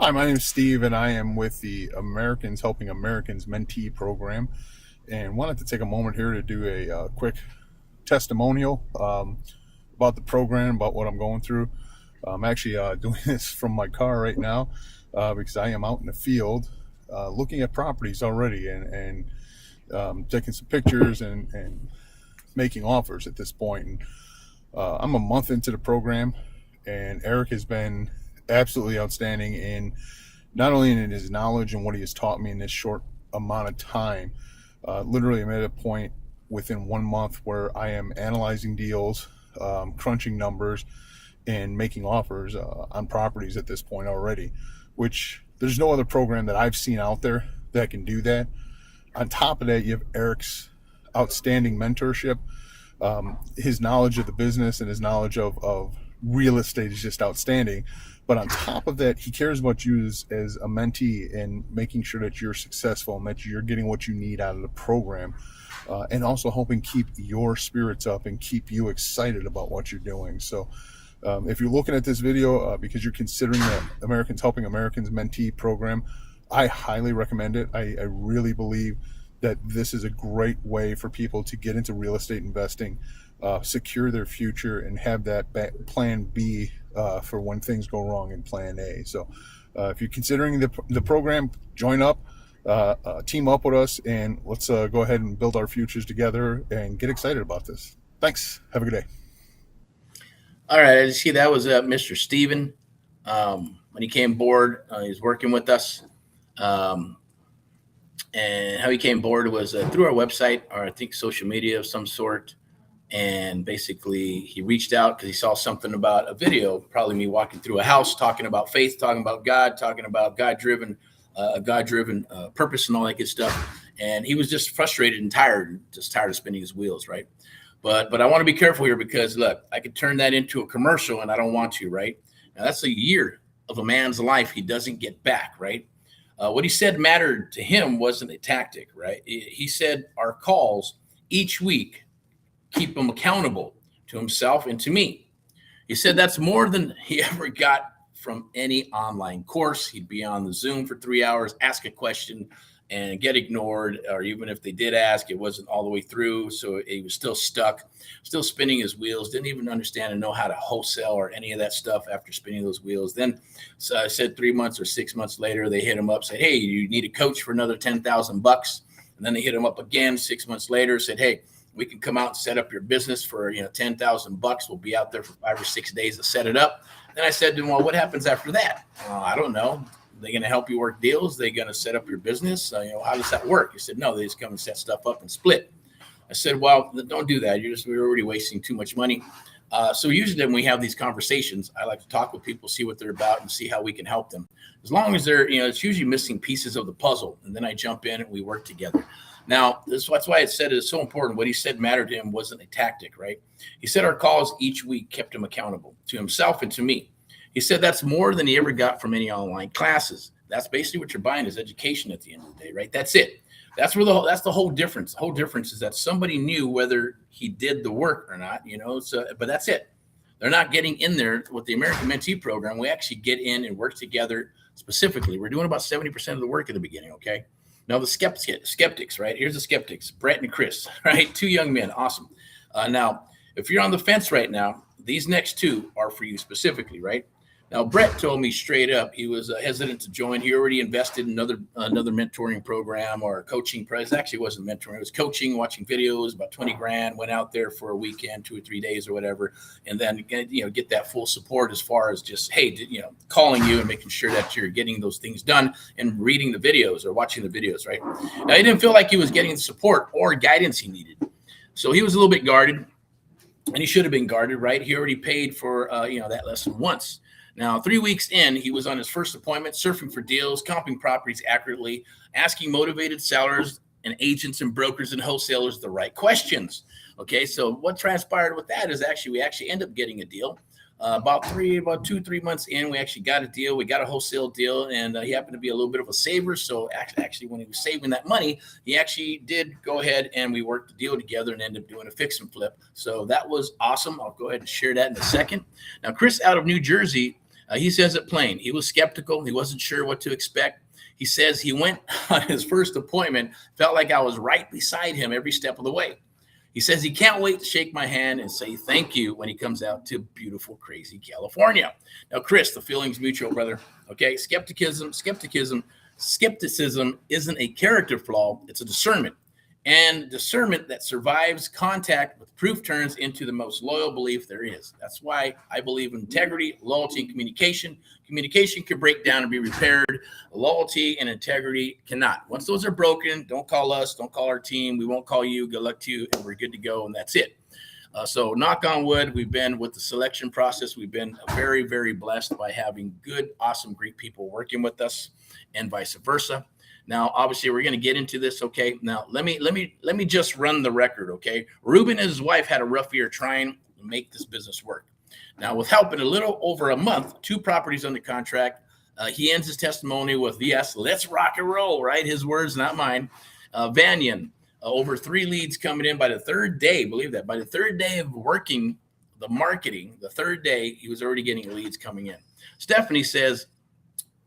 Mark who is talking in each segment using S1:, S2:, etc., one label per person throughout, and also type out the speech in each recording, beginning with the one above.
S1: Hi, my name is Steve, and I am with the Americans Helping Americans Mentee program, and wanted to take a moment here to do a quick testimonial about the program, about what I'm going through. I'm actually doing this from my car right now because I am out in the field looking at properties already and taking some pictures and making offers at this point. And I'm a month into the program, and Erick has been absolutely outstanding in not only in his knowledge and what he has taught me in this short amount of time. Literally, I'm at a point within 1 month where I am analyzing deals, crunching numbers, and making offers on properties at this point already, which there's no other program that I've seen out there that can do that. On top of that, you have Erick's outstanding mentorship. His knowledge of the business and his knowledge of real estate is just outstanding. But on top of that, he cares about you as a mentee and making sure that you're successful and that you're getting what you need out of the program, and also helping keep your spirits up and keep you excited about what you're doing. So if you're looking at this video because you're considering the Americans Helping Americans Mentee program, I highly recommend it. I really believe that this is a great way for people to get into real estate investing, secure their future, and have that plan B for when things go wrong in plan A. So if you're considering the program, join up, team up with us, and let's go ahead and build our futures together and get excited about this. Thanks. Have a good day.
S2: All right, I see that was Mr. Steven. When he came aboard, he was working with us. And how he came aboard was through our website, or I think social media of some sort. And basically, he reached out because he saw something about a video, probably me walking through a house, talking about faith, talking about God, talking about God-driven purpose and all that good stuff. And he was just frustrated and tired of spinning his wheels, right? But I want to be careful here because, look, I could turn that into a commercial, and I don't want to, right? Now, that's a year of a man's life he doesn't get back, right? What he said mattered to him wasn't a tactic, right? He said our calls each week keep him accountable to himself and to me. He said that's more than he ever got from any online course. He'd be on the Zoom for 3 hours, ask a question, and get ignored, or even if they did ask, it wasn't all the way through, so he was still stuck, still spinning his wheels, didn't even understand and know how to wholesale or any of that stuff after spinning those wheels. Then so I said 3 months or 6 months later, they hit him up, said, hey, you need a coach for another $10,000. And then they hit him up again 6 months later, said, hey, we can come out and set up your business for $10,000. We'll be out there for 5 or 6 days to set it up. Then I said to him, well, what happens after that? I don't know. They're going to help you work deals. They're going to set up your business. How does that work? He said, no, they just come and set stuff up and split. I said, well, don't do that. We're already wasting too much money. So usually when we have these conversations, I like to talk with people, see what they're about and see how we can help them. As long as they're, it's usually missing pieces of the puzzle. And then I jump in and we work together. Now, that's why I said it's so important. What he said mattered to him wasn't a tactic, right? He said our calls each week kept him accountable to himself and to me. He said that's more than he ever got from any online classes. That's basically what you're buying is education at the end of the day, right? That's it. That's the whole difference. The whole difference is that somebody knew whether he did the work or not, but that's it. They're not getting in there with the American Mentee program. We actually get in and work together specifically. We're doing about 70% of the work at the beginning, okay? Now the skeptics, right? Here's the skeptics, Brett and Chris, right? 2 young men, awesome. Now, if you're on the fence right now, these next 2 are for you specifically, right? Now, Brett told me straight up he was hesitant to join. He already invested in another mentoring program or coaching. It actually wasn't mentoring. It was coaching, watching videos, about 20 grand, went out there for a weekend, 2 or 3 days or whatever, and then, get that full support as far as just, hey, calling you and making sure that you're getting those things done and reading the videos or watching the videos, right? Now, he didn't feel like he was getting the support or guidance he needed. So he was a little bit guarded, and he should have been guarded, right? He already paid for, that lesson once. Now, 3 weeks in, he was on his first appointment, surfing for deals, comping properties accurately, asking motivated sellers and agents and brokers and wholesalers the right questions. Okay, so what transpired with that is we actually end up getting a deal. About 2-3 months in, we actually got a deal. We got a wholesale deal, and he happened to be a little bit of a saver. So actually, when he was saving that money, he actually did go ahead and we worked the deal together and ended up doing a fix and flip. So that was awesome. I'll go ahead and share that in a second. Now, Chris out of New Jersey He says it plain. He was skeptical. He wasn't sure what to expect. He says he went on his first appointment, felt like I was right beside him every step of the way. He says he can't wait to shake my hand and say thank you when he comes out to beautiful, crazy California. Now, Chris, the feeling's mutual, brother. Okay, skepticism isn't a character flaw. It's a discernment. And discernment that survives contact with proof turns into the most loyal belief there is. That's why I believe in integrity, loyalty, and communication. Communication can break down and be repaired. Loyalty and integrity cannot. Once those are broken, don't call us, don't call our team. We won't call you. Good luck to you, and we're good to go, and that's it. So knock on wood, we've been with the selection process. We've been very, very blessed by having good, awesome, great people working with us, and vice versa. Now, obviously, we're going to get into this. Okay. Now, let me just run the record. Okay. Ruben and his wife had a rough year trying to make this business work. Now, with help in a little over a month, 2 properties under contract. He ends his testimony with, yes, let's rock and roll, right? His words, not mine. Vanyan, over 3 leads coming in by the 3rd day. Believe that. By the 3rd day of working the marketing, the 3rd day, he was already getting leads coming in. Stephanie says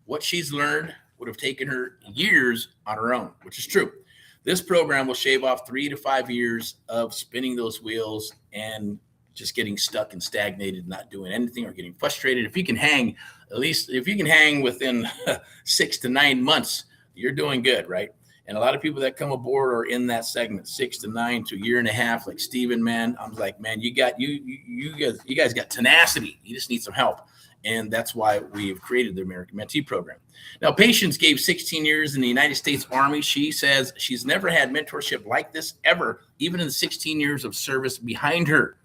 S2: what she's learned would have taken her years on her own, which is true. This program will shave off 3 to 5 years of spinning those wheels and just getting stuck and stagnated, not doing anything or getting frustrated. If you can hang, at least if you can hang within 6 to 9 months, you're doing good, right? And a lot of people that come aboard are in that segment, 6 to 9 to a year and a half, like Steven, man. I'm like, man, you guys got tenacity. You just need some help. And that's why we've created the American Mentee program. Now, Patience gave 16 years in the United States Army. She says she's never had mentorship like this ever, even in the 16 years of service behind her.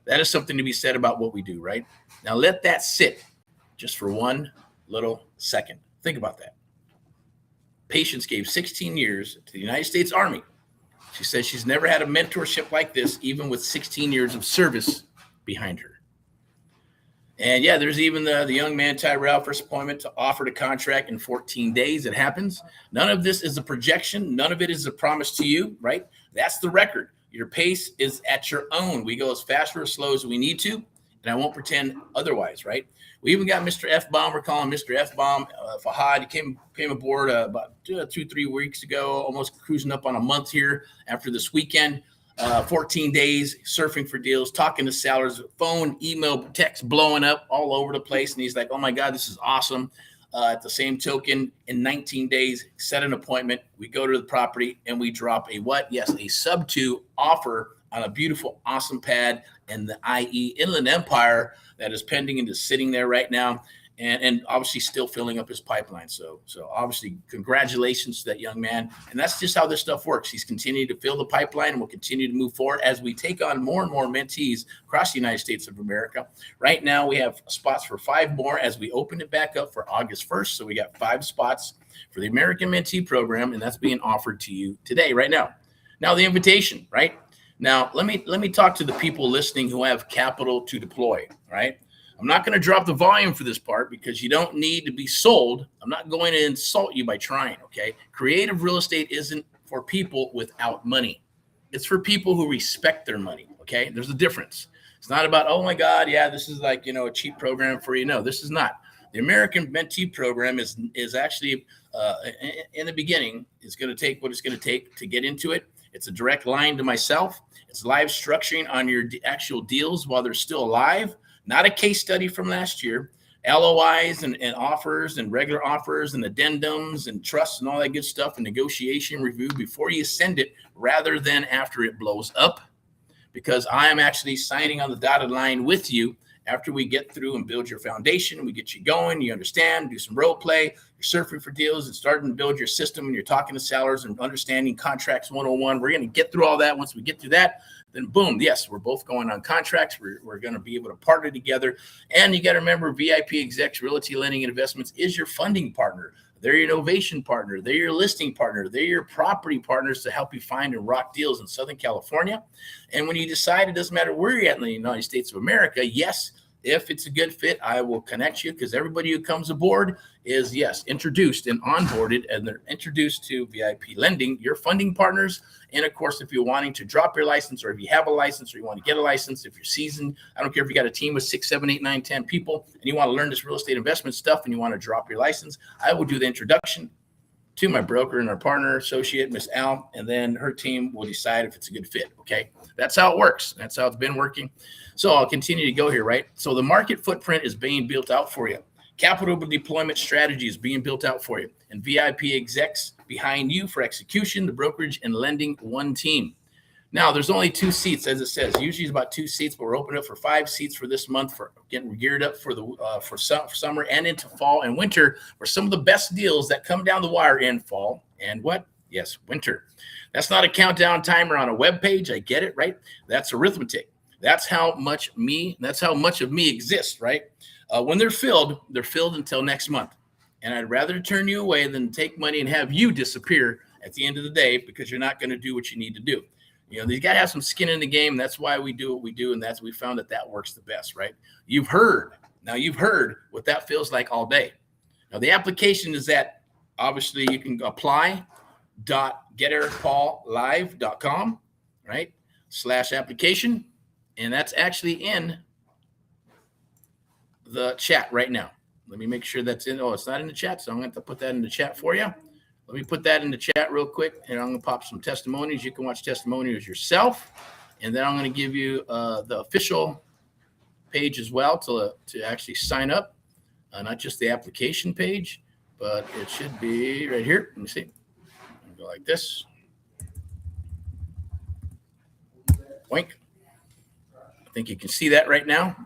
S2: That is something to be said about what we do, right? Now, let that sit just for one little second. Think about that. Patience gave 16 years to the United States Army. She says she's never had a mentorship like this, even with 16 years of service behind her. And yeah, there's even the young man, Tyrell, first appointment to offer the contract in 14 days. It happens. None of this is a projection. None of it is a promise to you, right? That's the record. Your pace is at your own. We go as fast or as slow as we need to, and I won't pretend otherwise, right? We even got Mr. F-Bomb. We're calling Mr. F-Bomb. Fahad, he came aboard about 2-3 weeks ago, almost cruising up on a month here after this weekend. 14 days surfing for deals, talking to sellers, phone, email, text blowing up all over the place. And he's like, oh my God, this is awesome. At the same token, in 19 days, set an appointment. We go to the property and we drop a what? Yes, a Subto offer on a beautiful, awesome pad in the IE Inland Empire that is pending and is sitting there right now. And obviously still filling up his pipeline. So obviously congratulations to that young man. And that's just how this stuff works. He's continued to fill the pipeline and will continue to move forward as we take on more and more mentees across the United States of America. Right now we have spots for 5 more as we open it back up for August 1st. So we got 5 spots for the American Mentee program, and that's being offered to you today, right now. Now the invitation, right? Now let me talk to the people listening who have capital to deploy, right? I'm not going to drop the volume for this part because you don't need to be sold. I'm not going to insult you by trying, okay? Creative real estate isn't for people without money. It's for people who respect their money, okay? There's a difference. It's not about, oh my God, yeah, this is like, a cheap program for you. No, this is not. The American Mentee program is actually, in the beginning, is going to take what it's going to take to get into it. It's a direct line to myself. It's live structuring on your actual deals while they're still alive. Not a case study from last year. LOIs and offers and regular offers and addendums and trusts and all that good stuff and negotiation review before you send it rather than after it blows up, because I am actually signing on the dotted line with you after we get through and build your foundation. We get you going, you understand, do some role play, you're surfing for deals and starting to build your system and you're talking to sellers and understanding contracts 101. We're going to get through all that. Once we get through that, then boom, yes, we're both going on contracts. We're going to be able to partner together. And you got to remember, VIP Execs Realty Lending and Investments is your funding partner. They're your innovation partner. They're your listing partner. They're your property partners to help you find and rock deals in Southern California. And when you decide, it doesn't matter where you're at in the United States of America, yes, If it's a good fit, I will connect you, because everybody who comes aboard is, yes, introduced and onboarded, and they're introduced to VIP Lending, your funding partners. And of course, if you're wanting to drop your license, or if you have a license, or you want to get a license, if you're seasoned, I don't care if you got a team of 6, 7, 8, 9, 10 people, and you want to learn this real estate investment stuff, and you want to drop your license, I will do the introduction to my broker and our partner associate, Miss Al, and then her team will decide if it's a good fit. Okay. That's how it works. That's how it's been working. So I'll continue to go here, right? So the market footprint is being built out for you. Capital deployment strategy is being built out for you, and VIP execs behind you for execution, the brokerage and lending, one team. Now, there's only 2 seats, as it says. Usually it's about 2 seats, but we're opening up for 5 seats for this month, for getting geared up for the for summer and into fall and winter, for some of the best deals that come down the wire in fall and what? Yes, winter. That's not a countdown timer on a web page. I get it, right? That's arithmetic. That's how much of me exists, right? When they're filled until next month. And I'd rather turn you away than take money and have you disappear at the end of the day, because you're not going to do what you need to do. You know, you got to have some skin in the game. That's why we do what we do. And we found that works the best, right? You've heard what that feels like all day. Now, the application is that, obviously, you can apply.geterickpaullive.com, right? /application. And that's actually in the chat right now. Let me make sure that's in. Oh, it's not in the chat, so I'm going to have to put that in the chat for you. Let me put that in the chat real quick, and I'm going to pop some testimonies. You can watch testimonials yourself, and then I'm going to give you the official page as well to actually sign up, not just the application page, but it should be right here. Let me see. Go like this. Boink. I think you can see that right now.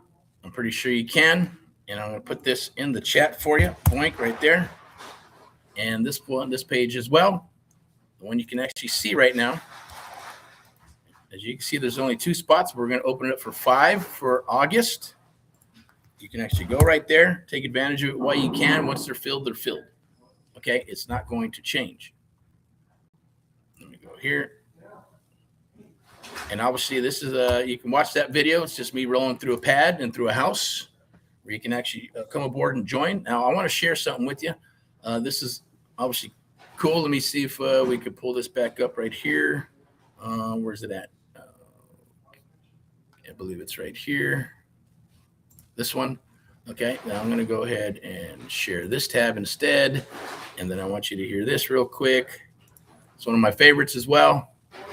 S2: I'm pretty sure you can. And I'm going to put this in the chat for you. Boink, right there. And this page as well, the one you can actually see right now. As you can see, there's only 2 spots. We're going to open it up for 5 for August. You can actually go right there, take advantage of it while you can. Once they're filled, they're filled. Okay, it's not going to change. Let me go here. And obviously, this is you can watch that video. It's just me rolling through a pad and through a house where you can actually come aboard and join. Now, I want to share something with you. This is obviously cool. Let me see if we could pull this back up right here. Where's it at? I believe it's right here. This one. Okay, now I'm going to go ahead and share this tab instead. And then I want you to hear this real quick. It's one of my favorites as well.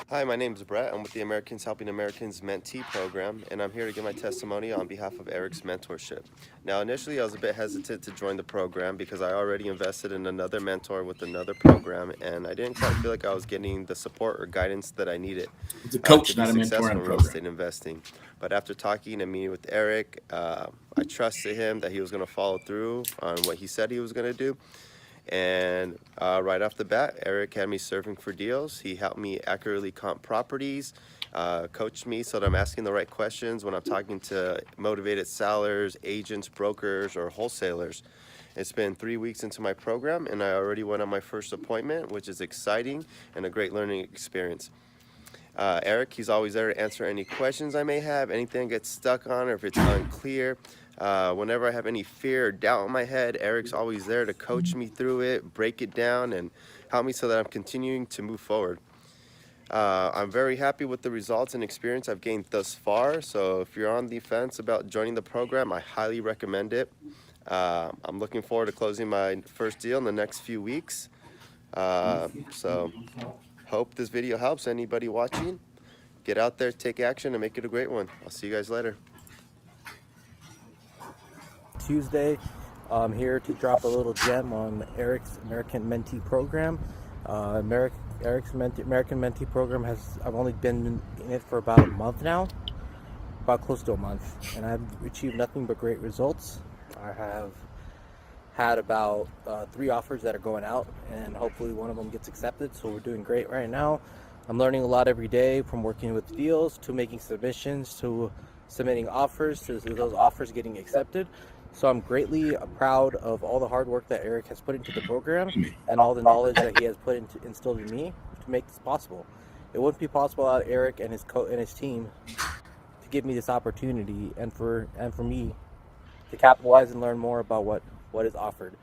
S3: Hi, my name is Brett. I'm with the Americans Helping Americans Mentee program, and I'm here to give my testimony on behalf of Erick's mentorship. Now, initially, I was a bit hesitant to join the program because I already invested in another mentor with another program, and I didn't quite feel like I was getting the support or guidance that I needed
S2: It's a coach,
S3: to be
S2: not a mentor
S3: successful
S2: in
S3: in real
S2: program.
S3: estate investing. But after talking and meeting with Erick, I trusted him that he was going to follow through on what he said he was going to do. And right off the bat, Erick had me surfing for deals. He helped me accurately comp properties, coached me so that I'm asking the right questions when I'm talking to motivated sellers, agents, brokers, or wholesalers. It's been 3 weeks into my program, and I already went on my first appointment, which is exciting and a great learning experience. Erick, he's always there to answer any questions I may have, anything gets stuck on, or if it's unclear. Whenever I have any fear or doubt in my head, Erick's always there to coach me through it, break it down, and help me so that I'm continuing to move forward. I'm very happy with the results and experience I've gained thus far. So if you're on the fence about joining the program, I highly recommend it. I'm looking forward to closing my first deal in the next few weeks. So hope this video helps anybody watching. Get out there, take action, and make it a great one. I'll see you guys later.
S4: Tuesday. I'm here to drop a little gem on Erick's American Mentee program. Erick's American Mentee program I've only been in it for about a month now, about close to a month, and I've achieved nothing but great results. I have had about 3 offers that are going out, and hopefully one of them gets accepted, so we're doing great right now. I'm learning a lot every day, from working with deals to making submissions to submitting offers to those offers getting accepted. So I'm greatly proud of all the hard work that Erick has put into the program and all the knowledge that he has instilled in me to make this possible. It wouldn't be possible without Erick and his team to give me this opportunity and for me to capitalize and learn more about what is offered.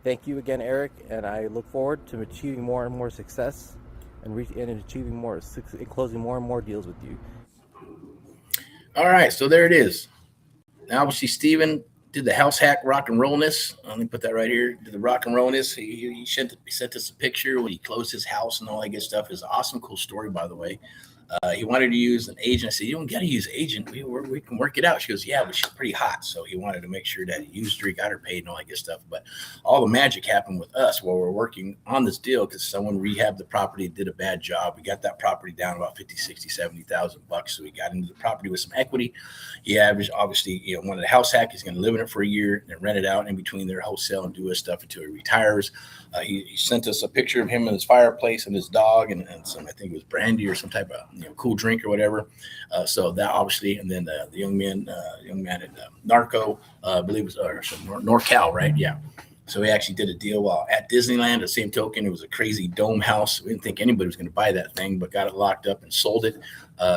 S4: Thank you again, Eric, and I look forward to achieving more and more success and achieving more, and closing more and more deals with you.
S2: All right, so there it is. Now, obviously, Steven did the house hack rock and rollness. Let me put that right here. Did the rock and rollness. He sent us a picture when he closed his house and all that good stuff. It's an awesome, cool story, by the way. He wanted to use an agent. I said, you don't got to use agent. We can work it out. She goes, yeah, but she's pretty hot. So he wanted to make sure that he used her, he got her paid and all that good stuff. But all the magic happened with us while we're working on this deal because someone rehabbed the property, did a bad job. We got that property down about 50, 60, 70,000 bucks. So we got into the property with some equity. He averaged, obviously, wanted a house hack. He's going to live in it for a year and rent it out in between their wholesale and do his stuff until he retires. He sent us a picture of him and his fireplace and his dog and some, I think it was brandy or some type of cool drink or whatever. So that obviously, and then the young man at Narco, I believe it was NorCal, right? Yeah. So he actually did a deal while at Disneyland. The same token, it was a crazy dome house. We didn't think anybody was going to buy that thing, but got it locked up and sold it.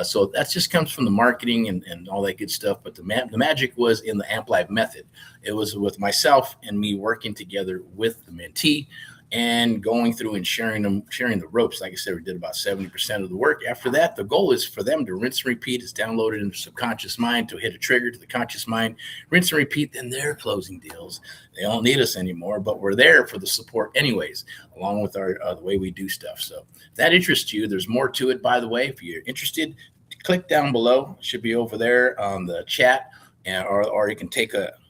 S2: So that just comes from the marketing and all that good stuff. But the magic was in the Amp Live method. It was with myself and me working together with the mentee and going through and sharing the ropes. Like I said, we did about 70% of the work. After that, the goal is for them to rinse and repeat. It's downloaded in the subconscious mind to hit a trigger to the conscious mind, rinse and repeat. Then they're closing deals. They don't need us anymore, but we're there for the support anyways, along with our the way we do stuff. So if that interests you, there's more to it, by the way. If you're interested, click down below. It should be over there on the chat, or you can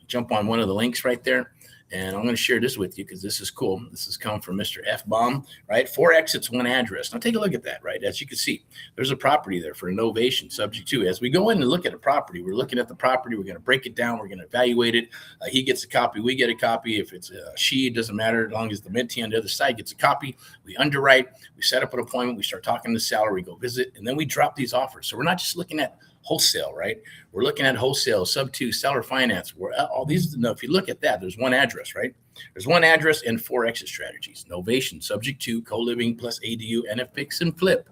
S2: jump on one of the links right there. And I'm going to share this with you because this is cool. This has come from Mr. F. Baum, right? 4 exits, 1 address. Now take a look at that, right? As you can see, there's a property there for innovation subject to. As we go in and look at a property, we're looking at the property. We're going to break it down. We're going to evaluate it. He gets a copy. We get a copy. If it's she, it doesn't matter as long as the mentee on the other side gets a copy. We underwrite. We set up an appointment. We start talking to the seller. We go visit, and then we drop these offers. So we're not just looking at wholesale, right? We're looking at wholesale, Subto, seller finance. We're all these. If you look at that, there's 1 address, right? There's 1 address and 4 exit strategies. Novation, subject to, co-living plus ADU, and a fix and flip.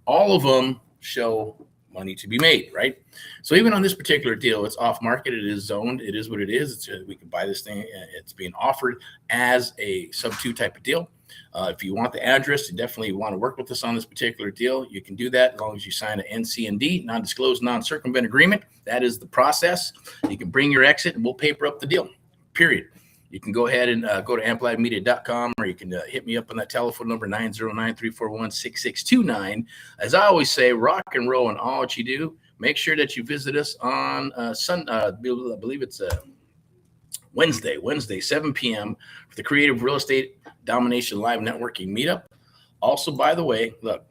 S2: All of them show money to be made, right? So even on this particular deal, it's off market. It is zoned. It is what it is. We can buy this thing. It's being offered as a Subto type of deal. If you want the address, you definitely want to work with us on this particular deal. You can do that as long as you sign an NC&D, non-disclosed, non-circumvent agreement. That is the process. You can bring your exit and we'll paper up the deal, period. You can go ahead and go to amplivemedia.com, or you can hit me up on that telephone number, 909-341-6629. As I always say, rock and roll in all that you do. Make sure that you visit us on I believe it's Wednesday, 7 p.m. for the Creative Real Estate Domination Live Networking Meetup. Also, by the way, look,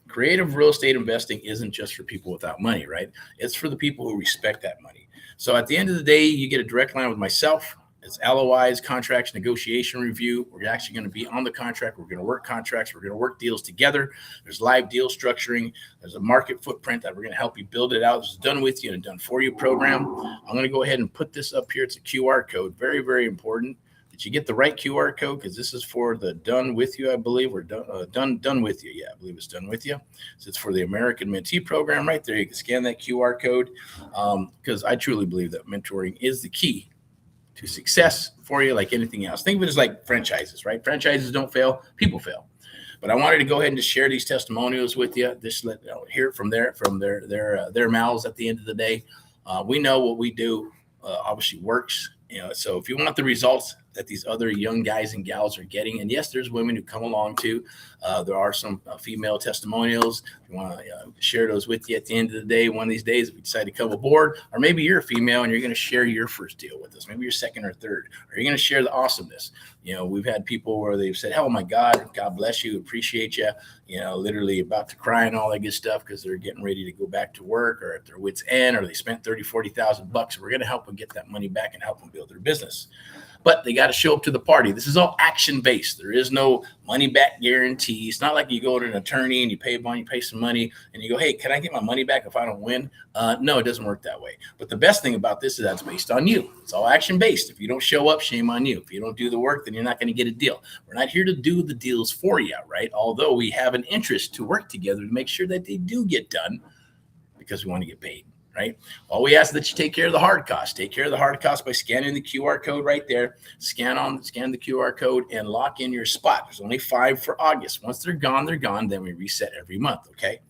S2: creative real estate investing isn't just for people without money, right? It's for the people who respect that money. So at the end of the day, you get a direct line with myself. It's LOIs, contracts, negotiation review. We're actually going to be on the contract. We're going to work contracts. We're going to work deals together. There's live deal structuring. There's a market footprint that we're going to help you build it out. This is done with you and a done for you program. I'm going to go ahead and put this up here. It's a QR code. Very, very important that you get the right QR code because this is for the done with you, I believe, or done with you. Yeah, I believe it's done with you. So it's for the American Mentee program right there. You can scan that QR code because I truly believe that mentoring is the key to success for you, like anything else. Think of it as like franchises, right? Franchises don't fail, people fail. But I wanted to go ahead and just share these testimonials with you. Just hear it from their mouths at the end of the day. We know what we do obviously works. So if you want the results that these other young guys and gals are getting, and yes, there's women who come along too. There are some female testimonials. If you want to share those with you at the end of the day, one of these days, if you decide to come aboard, or maybe you're a female and you're going to share your first deal with us, maybe your second or third, or you're going to share the awesomeness. We've had people where they've said, "Oh my God, God bless you, appreciate you," literally about to cry and all that good stuff because they're getting ready to go back to work or at their wits' end, or they spent $30,000-$40,000. We're going to help them get that money back and help them build their business. But they got to show up to the party. This is all action-based. There is no money-back guarantee. It's not like you go to an attorney and you pay some money, and you go, "Hey, can I get my money back if I don't win?" No, it doesn't work that way. But the best thing about this is that's based on you. It's all action-based. If you don't show up, shame on you. If you don't do the work, then you're not going to get a deal. We're not here to do the deals for you, right? Although we have an interest to work together to make sure that they do get done because we want to get paid. right? All we ask is that you take care of the hard costs. Take care of the hard costs by scanning the QR code right there. Scan the QR code and lock in your spot. There's only 5 for August. Once they're gone, they're gone. Then we reset every month, okay?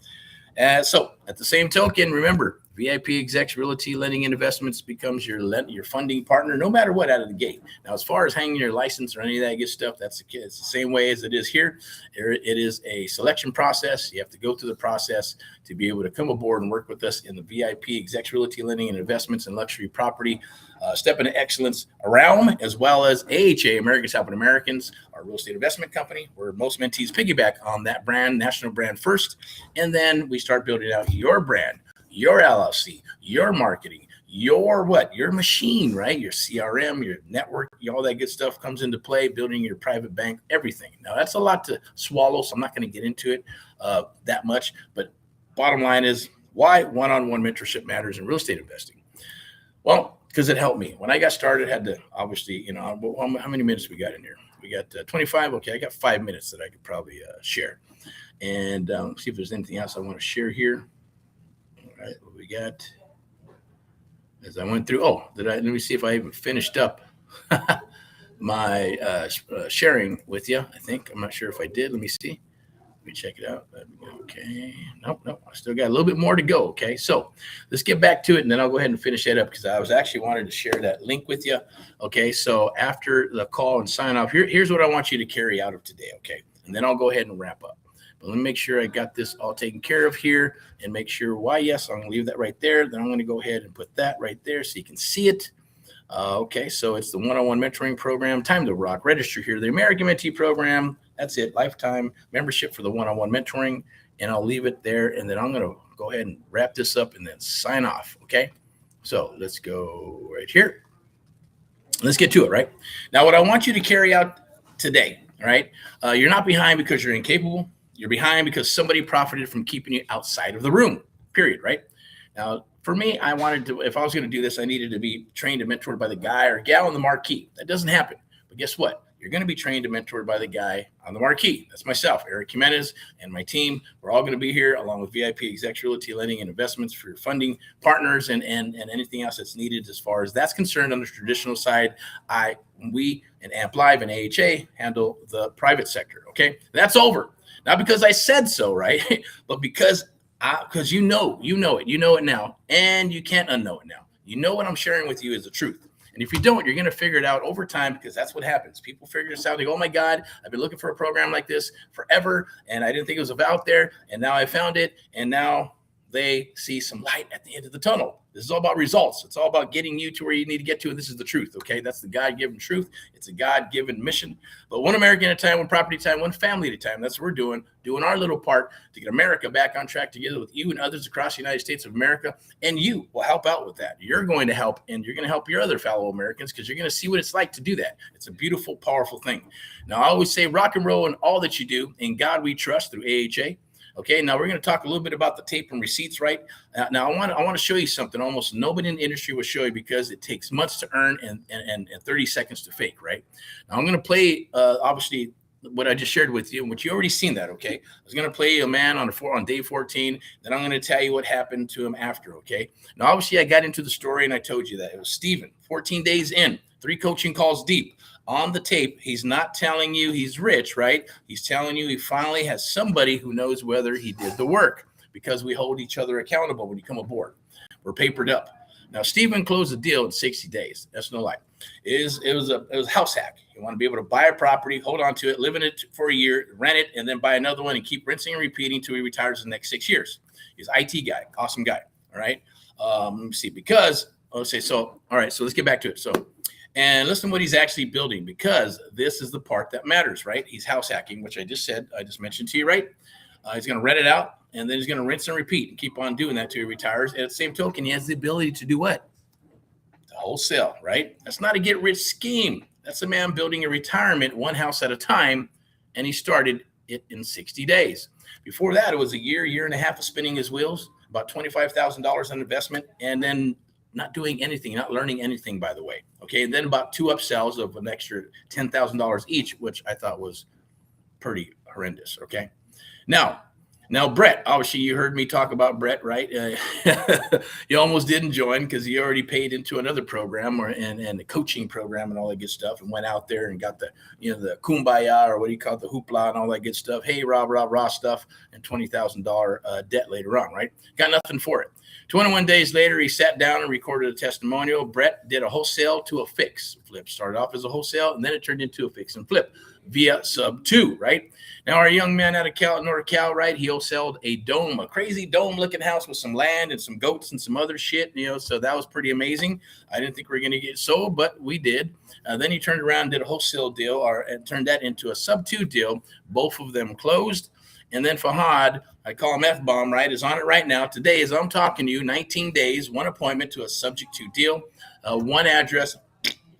S2: So at the same token, remember, VIP Execs Realty Lending and Investments becomes your funding partner no matter what out of the gate. Now, as far as hanging your license or any of that good stuff, it's the same way as it is here. It is a selection process. You have to go through the process to be able to come aboard and work with us in the VIP Execs Realty Lending and Investments and Luxury Property Step into Excellence realm, as well as AHA, Americans Helping Americans, our real estate investment company, where most mentees piggyback on that brand, national brand first. And then we start building out your brand, your LLC, your marketing, your machine, right? Your CRM, your network, all that good stuff comes into play, building your private bank, everything. Now, that's a lot to swallow, so I'm not going to get into it that much. But bottom line is why one-on-one mentorship matters in real estate investing. Well, because it helped me. When I got started, I had to obviously, how many minutes we got in here? We got 25. Okay, I got 5 minutes that I could probably share. And see if there's anything else I want to share here. All right, what we got as I went through. Let me see if I even finished up my sharing with you. I'm not sure if I did. Let me see. Let me check it out. Okay. Nope. I still got a little bit more to go. Okay. So let's get back to it, and then I'll go ahead and finish that up because I was actually wanted to share that link with you. Okay. So after the call and sign off, here's what I want you to carry out of today. Okay. And then I'll go ahead and wrap up. But let me make sure I got this all taken care of here and make sure why. Yes, I'm going to leave that right there. Then I'm going to go ahead and put that right there so you can see it. Okay, so it's the one-on-one mentoring program. Time to rock. Register here. The American Mentee program. That's it. Lifetime membership for the one-on-one mentoring. And I'll leave it there. And then I'm going to go ahead and wrap this up and then sign off. Okay, so let's go right here. Let's get to it, right? Now, what I want you to carry out today, all right? You're not behind because you're incapable. You're behind because somebody profited from keeping you outside of the room, period, right? Now, for me, I wanted to, if I was going to do this, I needed to be trained and mentored by the guy or gal on the marquee. That doesn't happen. But guess what? You're going to be trained and mentored by the guy on the marquee. That's myself, Erick Jimenez, and my team. We're all going to be here along with VIP Execs Realty Lending and Investments for your funding partners and anything else that's needed as far as that's concerned. On the traditional side, we and Amp Live and AHA handle the private sector. Okay, that's over. Not because I said so, right? But because you know it now, and you can't unknow it now. You know what I'm sharing with you is the truth. And if you don't, you're going to figure it out over time because that's what happens. People figure this out. They go, oh my God, I've been looking for a program like this forever, and I didn't think it was out there, and now I found it, and now they see some light at the end of the tunnel. This is all about results. It's all about getting you to where you need to get to, and this is the truth, okay? That's the God-given truth. It's a God-given mission. But one American at a time, one property at a time, one family at a time. That's what we're doing our little part to get America back on track together with you and others across the United States of America, and you will help out with that. You're going to help, and you're going to help your other fellow Americans because you're going to see what it's like to do that. It's a beautiful, powerful thing. Now, I always say rock and roll in all that you do. In God we trust through AHA. Okay, now we're going to talk a little bit about the tape and receipts, right? Now I want to show you something almost nobody in the industry will show you because it takes months to earn and 30 seconds to fake, right? Now I'm going to play obviously what I just shared with you, which you already seen that, okay? I was going to play a man on day 14, then I'm going to tell you what happened to him after, okay? Now obviously I got into the story and I told you that it was Steven, 14 days in, 3 coaching calls deep. On the tape, he's not telling you he's rich, right? He's telling you he finally has somebody who knows whether he did the work because we hold each other accountable when you come aboard. We're papered up. Now, Steven closed the deal in 60 days. That's no lie. It was a house hack. You want to be able to buy a property, hold on to it, live in it for a year, rent it, and then buy another one and keep rinsing and repeating until he retires in the next 6 years. He's an IT guy, awesome guy, all right? Let me see, all right, so let's get back to it. And listen to what he's actually building because this is the part that matters, right? He's house hacking, which I just mentioned to you, right? He's going to rent it out, and then he's going to rinse and repeat and keep on doing that till he retires. And at the same token, he has the ability to do what? To wholesale, right? That's not a get-rich scheme. That's a man building a retirement one house at a time, and he started it in 60 days. Before that, it was a year and a half of spinning his wheels, about $25,000 in investment, and then not doing anything, not learning anything, by the way. Okay, and then about 2 upsells of an extra $10,000 each, which I thought was pretty horrendous. Okay, now Now, Brett, obviously you heard me talk about Brett, right? You almost didn't join because he already paid into another program and the coaching program and all that good stuff, and went out there and got the the kumbaya, or what do you call it, the hoopla and all that good stuff. Hey, rah stuff, and $20,000 debt later on, right? Got nothing for it. 21 days later, he sat down and recorded a testimonial. Brett did a wholesale to a fix flip. Started off as a wholesale, and then it turned into a fix and flip via Subto, right? Now, our young man out of NorCal, right? He wholesaled a dome, a crazy dome-looking house with some land and some goats and some other shit, so that was pretty amazing. I didn't think we were going to get sold, but we did. Then he turned around and did a wholesale deal, and turned that into a Subto deal. Both of them closed. And then Fahad, I call him F-Bomb, right, is on it right now. Today, as I'm talking to you, 19 days, one appointment to a subject to deal, one address,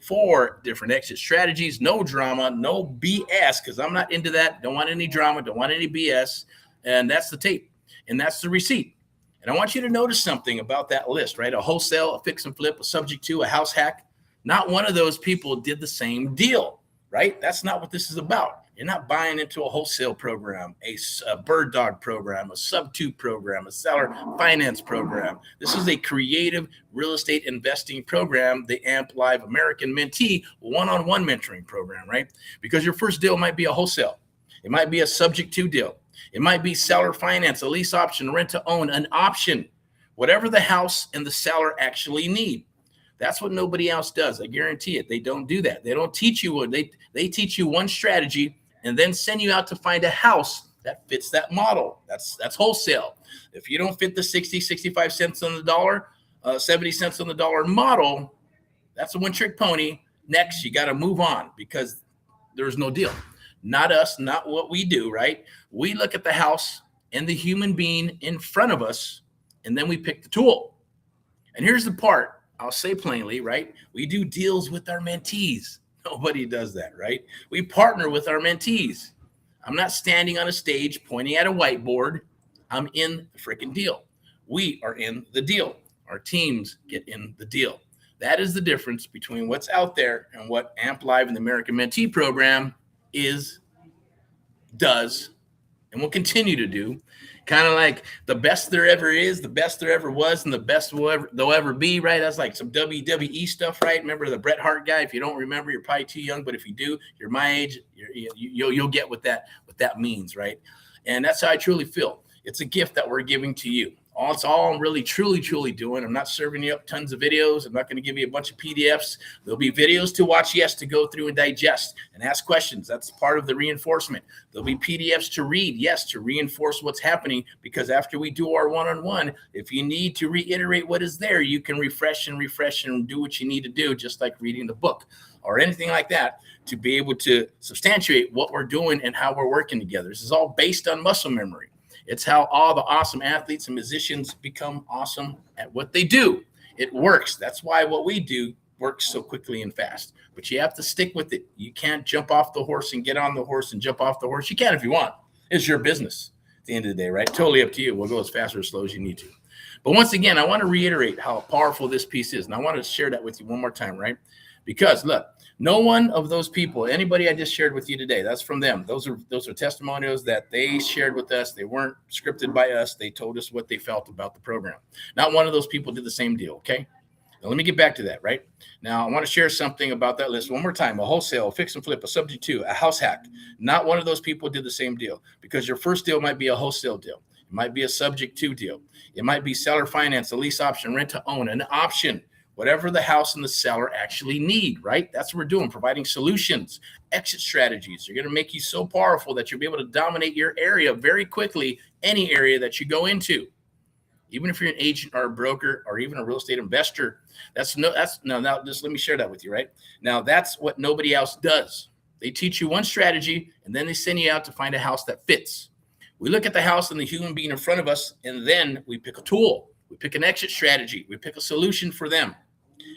S2: 4 different exit strategies, no drama, no BS, because I'm not into that. Don't want any drama, don't want any BS. And that's the tape, and that's the receipt. And I want you to notice something about that list, right? A wholesale, a fix and flip, a subject to, a house hack. Not one of those people did the same deal, right? That's not what this is about. You're not buying into a wholesale program, a bird dog program, a Subto program, a seller finance program. This is a creative real estate investing program, the AMP Live American Mentee one-on-one mentoring program, right? Because your first deal might be a wholesale. It might be a subject to deal. It might be seller finance, a lease option, rent to own, an option, whatever the house and the seller actually need. That's what nobody else does. I guarantee it. They don't do that. They don't teach you what they teach you one strategy and then send you out to find a house that fits that model. That's wholesale. If you don't fit the 60, 65 cents on the dollar, 70 cents on the dollar model, that's a one-trick pony. Next, you got to move on because there's no deal. Not us, not what we do, right? We look at the house and the human being in front of us, and then we pick the tool. And here's the part. I'll say plainly, right? We do deals with our mentees. Nobody does that, right? We partner with our mentees. I'm not standing on a stage pointing at a whiteboard. I'm in the freaking deal. We are in the deal. Our teams get in the deal. That is the difference between what's out there and what AMP Live and the American Mentee program does, and will continue to do. Kind of like the best there ever is, the best there ever was, and the best they'll ever be, right? That's like some WWE stuff, right? Remember the Bret Hart guy? If you don't remember, you're probably too young, but if you do, you're my age, you'll get what that means, right? And that's how I truly feel. It's a gift that we're giving to you. It's all I'm really, truly doing. I'm not serving you up tons of videos. I'm not going to give you a bunch of PDFs. There'll be videos to watch, yes, to go through and digest and ask questions. That's part of the reinforcement. There'll be PDFs to read, yes, to reinforce what's happening, because after we do our one-on-one, if you need to reiterate what is there, you can refresh and do what you need to do, just like reading the book or anything like that, to be able to substantiate what we're doing and how we're working together. This is all based on muscle memory. It's how all the awesome athletes and musicians become awesome at what they do. It works. That's why what we do works so quickly and fast. But you have to stick with it. You can't jump off the horse and get on the horse and jump off the horse. You can if you want. It's your business at the end of the day, right? Totally up to you. We'll go as fast or as slow as you need to. But once again, I want to reiterate how powerful this piece is. And I want to share that with you one more time, right? Because look, no one of those people, anybody I just shared with you today, that's from them. Those are testimonials that they shared with us. They weren't scripted by us. They told us what they felt about the program. Not one of those people did the same deal, okay? Now, let me get back to that, right? Now, I want to share something about that list one more time. A wholesale, a fix and flip, a subject to, a house hack. Not one of those people did the same deal, because your first deal might be a wholesale deal. It might be a subject to deal. It might be seller finance, a lease option, rent to own, an option. Whatever the house and the seller actually need, right? That's what we're doing, providing solutions, exit strategies. They're going to make you so powerful that you'll be able to dominate your area very quickly, any area that you go into. Even if you're an agent or a broker or even a real estate investor, now just let me share that with you, right? Now, that's what nobody else does. They teach you one strategy, and then they send you out to find a house that fits. We look at the house and the human being in front of us, and then we pick a tool. We pick an exit strategy. We pick a solution for them.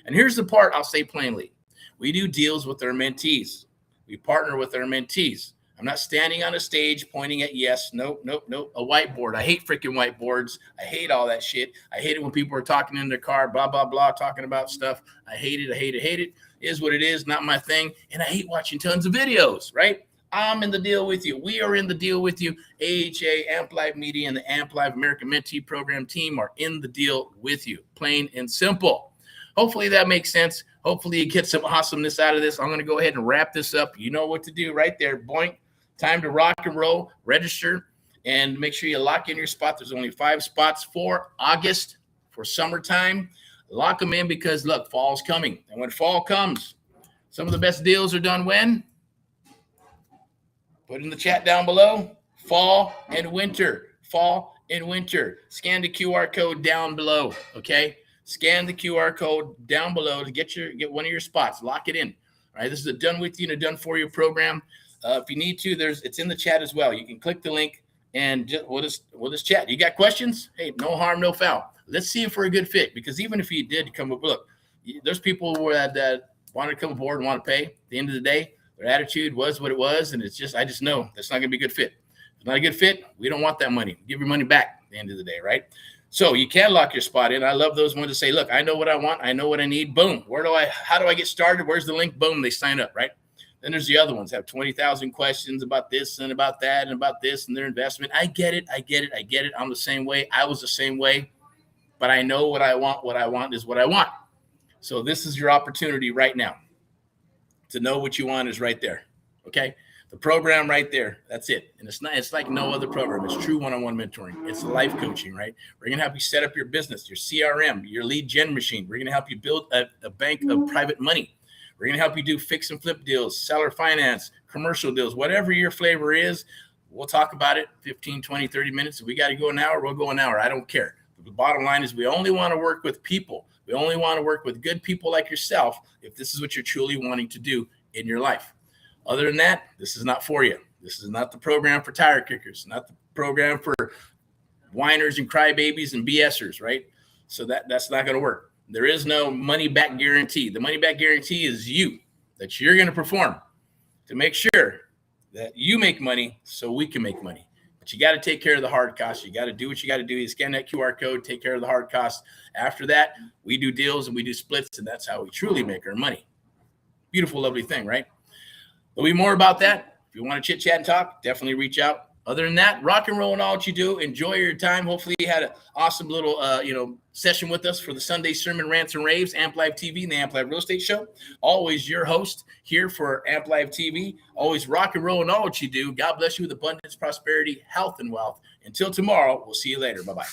S2: And here's the part I'll say plainly. We do deals with our mentees. We partner with our mentees. I'm not standing on a stage pointing at yes, nope, a whiteboard. I hate freaking whiteboards. I hate all that shit. I hate it when people are talking in their car, blah, blah, blah, talking about stuff. I hate it. It is what it is, not my thing. And I hate watching tons of videos, right? I'm in the deal with you. We are in the deal with you. AHA, Amp Live Media, and the Amp Live American Mentee Program team are in the deal with you. Plain and simple. Hopefully that makes sense. Hopefully you get some awesomeness out of this. I'm going to go ahead and wrap this up. You know what to do right there. Boink. Time to rock and roll. Register and make sure you lock in your spot. There's only 5 spots for August, for summertime. Lock them in because, look, fall's coming. And when fall comes, some of the best deals are done when? Put in the chat down below. Fall and winter. Fall and winter. Scan the QR code down below, okay? Scan the QR code down below to get one of your spots. Lock it in. All right, this is a done with you and a done for you program. If you need to, it's in the chat as well. You can click the link and we'll just chat. You got questions? Hey, no harm, no foul. Let's see if we're a good fit, because even if you did come up, look, there's people that want to come aboard and want to pay. At the end of the day, their attitude was what it was, and I just know that's not going to be a good fit. If it's not a good fit, we don't want that money. Give your money back at the end of the day, right? So you can lock your spot in. I love those ones that say, look, I know what I want. I know what I need. Boom. How do I get started? Where's the link? Boom. They sign up, right? Then there's the other ones that have 20,000 questions about this and about that and about this and their investment. I get it. I'm the same way. I was the same way, but I know what I want. What I want is what I want. So this is your opportunity right now to know what you want is right there. Okay. The program right there. That's it. And it's like no other program. It's true one-on-one mentoring. It's life coaching, right? We're going to help you set up your business, your CRM, your lead gen machine. We're going to help you build a bank of private money. We're going to help you do fix and flip deals, seller finance, commercial deals, whatever your flavor is. We'll talk about it 15, 20, 30 minutes. If we got to go an hour, we'll go an hour. I don't care. But the bottom line is we only want to work with people. We only want to work with good people like yourself if this is what you're truly wanting to do in your life. Other than that, this is not for you. This is not the program for tire kickers, not the program for whiners and crybabies and BSers, right? So that's not going to work. There is no money back guarantee. The money back guarantee is that you're going to perform to make sure that you make money so we can make money. But you got to take care of the hard costs. You got to do what you got to do. You scan that QR code, take care of the hard costs. After that, we do deals and we do splits, and that's how we truly make our money. Beautiful, lovely thing, right? There'll be more about that. If you want to chit chat and talk, definitely reach out. Other than that, rock and roll in all what you do. Enjoy your time. Hopefully you had an awesome little session with us for the Sunday Sermon Rants and Raves, Amp Live TV and the Amp Live Real Estate Show. Always your host here for Amp Live TV. Always rock and roll in all what you do. God bless you with abundance, prosperity, health, and wealth. Until tomorrow, we'll see you later. Bye-bye.